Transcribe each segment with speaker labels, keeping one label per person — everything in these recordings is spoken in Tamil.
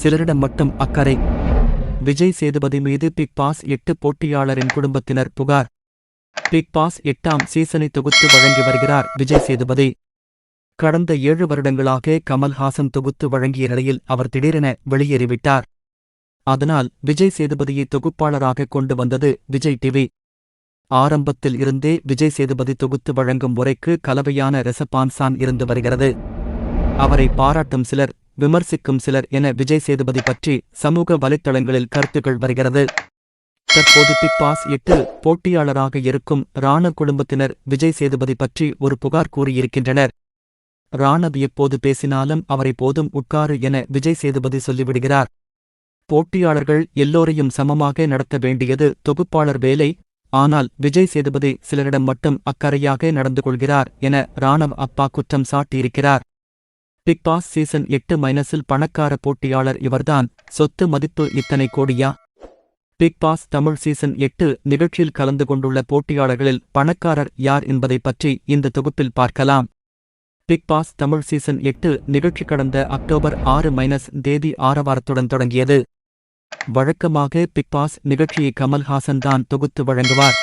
Speaker 1: சிலரிடம் மட்டும் அக்கறை. விஜய் சேதுபதி மீது பிக் பாஸ் 8 போட்டியாளரின் குடும்பத்தினர் புகார். பிக் பாஸ் 8ஆம் சீசனை தொகுத்து வழங்கி வருகிறார் விஜய் சேதுபதி. கடந்த 7 வருடங்களாக கமல்ஹாசன் தொகுத்து வழங்கிய நிலையில் அவர் திடீரென வெளியேறிவிட்டார். அதனால் விஜய் சேதுபதியை தொகுப்பாளராக கொண்டு வந்தது விஜய் டிவி. ஆரம்பத்தில் இருந்தே விஜய் சேதுபதி தொகுத்து வழங்கும் முறைக்கு கலவையான ரெசபான்ஸான் இருந்து வருகிறது. அவரை பாராட்டும் சிலர், விமர்சிக்கும் சிலர் என விஜய் சேதுபதி பற்றி சமூக வலைத்தளங்களில் கருத்துக்கள் வருகிறது. தற்போது பிக் பாஸ் 8 போட்டியாளராக இருக்கும் ராணவ் குடும்பத்தினர் விஜய் சேதுபதி பற்றி ஒரு புகார் கூறியிருக்கின்றனர். ராணவ் எப்போது பேசினாலும் அவரை போதும் உட்காரு என விஜய் சேதுபதி சொல்லிவிடுகிறார். போட்டியாளர்கள் எல்லோரையும் சமமாக நடத்த வேண்டியது தொகுப்பாளர் வேலை. ஆனால் விஜய் சேதுபதி சிலரிடம் மட்டும் அக்கறையாக நடந்து கொள்கிறார் என ராணவ் அப்பா குற்றம் சாட்டியிருக்கிறார். பிக் பாஸ் சீசன் 8 பணக்கார போட்டியாளர் இவர்தான். சொத்து மதிப்பு இத்தனை கோடியா? பிக் பாஸ் தமிழ் சீசன் 8 நிகழ்ச்சியில் கலந்து கொண்டுள்ள போட்டியாளர்களில் பணக்காரர் யார் என்பதை பற்றி இந்த தொகுப்பில் பார்க்கலாம். பிக் பாஸ் தமிழ் சீசன் 8 நிகழ்ச்சி கடந்த அக்டோபர் 6 தேதி ஆரவாரத்துடன் தொடங்கியது. வழக்கமாக பிக் பாஸ் நிகழ்ச்சியை கமல்ஹாசன் தான் தொகுத்து வழங்குவார்.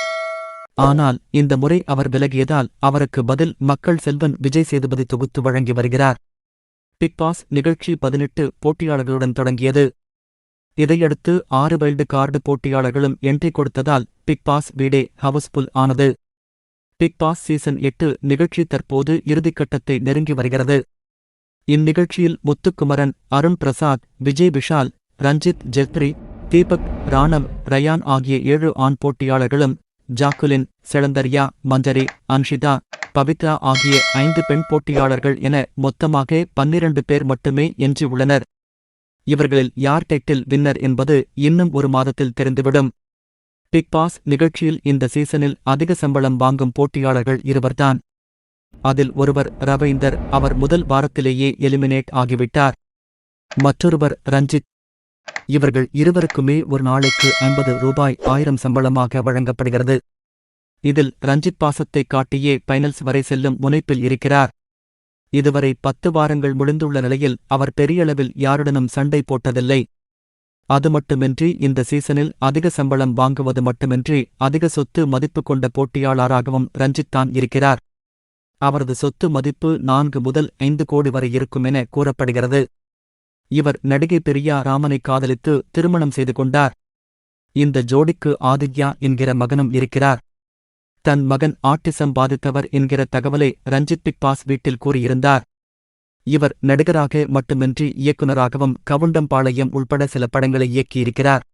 Speaker 1: ஆனால் இந்த முறை அவர் விலகியதால் அவருக்கு பதில் மக்கள் செல்வன் விஜய் சேதுபதி தொகுத்து வழங்கி வருகிறார். பிக் பாஸ் நிகழ்ச்சி 18 போட்டியாளர்களுடன் தொடங்கியது. இதையடுத்து 6 வைல்டு கார்டு போட்டியாளர்களும் என்ட்ரி கொடுத்ததால் பிக் பாஸ் வீடே ஹவுஸ்ஃபுல் ஆனது. பிக் பாஸ் சீசன் 8 நிகழ்ச்சி தற்போது இறுதிக்கட்டத்தை நெருங்கி வருகிறது. இந்நிகழ்ச்சியில் முத்துக்குமரன், அருண் பிரசாத், விஜய் விஷால், ரஞ்சித், ஜெத்ரி, தீபக், ராணவ், ரயான் ஆகிய 7 ஆண் போட்டியாளர்களும், ஜாக்குலின், செளந்தர்யா, மஞ்சரி, அன்ஷிதா, பவித்ரா ஆகிய 5 பெண் போட்டியாளர்கள் என மொத்தமாக 12 பேர் மட்டுமே எஞ்சி உள்ளனர். இவர்களில் யார் டைட்டில் வின்னர் என்பது இன்னும் ஒரு மாதத்தில் தெரிந்துவிடும். பிக் பாஸ் நிகழ்ச்சியில் இந்த சீசனில் அதிக சம்பளம் வாங்கும் போட்டியாளர்கள் இருவர்தான். அதில் ஒருவர் ரவீந்தர், அவர் முதல் வாரத்திலேயே எலிமினேட் ஆகிவிட்டார். மற்றொருவர் ரஞ்சித். இவர்கள் இருவருக்குமே ஒரு நாளைக்கு 50 ரூபாய் 1000 சம்பளமாக வழங்கப்படுகிறது. இதில் ரஞ்சித் பாசத்தை காட்டியே பைனல்ஸ் வரை செல்லும் முனைப்பில் இருக்கிறார். இதுவரை 10 வாரங்கள் முடிந்துள்ள நிலையில் அவர் பெரியளவில் யாருடனும் சண்டை போட்டதில்லை. அது மட்டுமின்றி இந்த சீசனில் அதிக சம்பளம் வாங்குவது மட்டுமின்றி அதிக சொத்து மதிப்பு கொண்ட போட்டியாளராகவும் ரஞ்சித் தான் இருக்கிறார். அவரது சொத்து மதிப்பு 4 முதல் 5 கோடி வரை இருக்கும் என கூறப்படுகிறது. இவர் நடிகை பிரியா ராமனை காதலித்து திருமணம் செய்து கொண்டார். இந்த ஜோடிக்கு ஆதித்யா என்கிற மகனும் இருக்கிறார். தன் மகன் ஆட்டிசம் பாதித்தவர் என்கிற தகவலை ரஞ்சித் பிக் பாஸ் வீட்டில் கூறியிருந்தார். இவர் நடிகராக மட்டுமின்றி இயக்குநராகவும் கவுண்டம்பாளையம் உள்பட சில படங்களை இயக்கியிருக்கிறார்.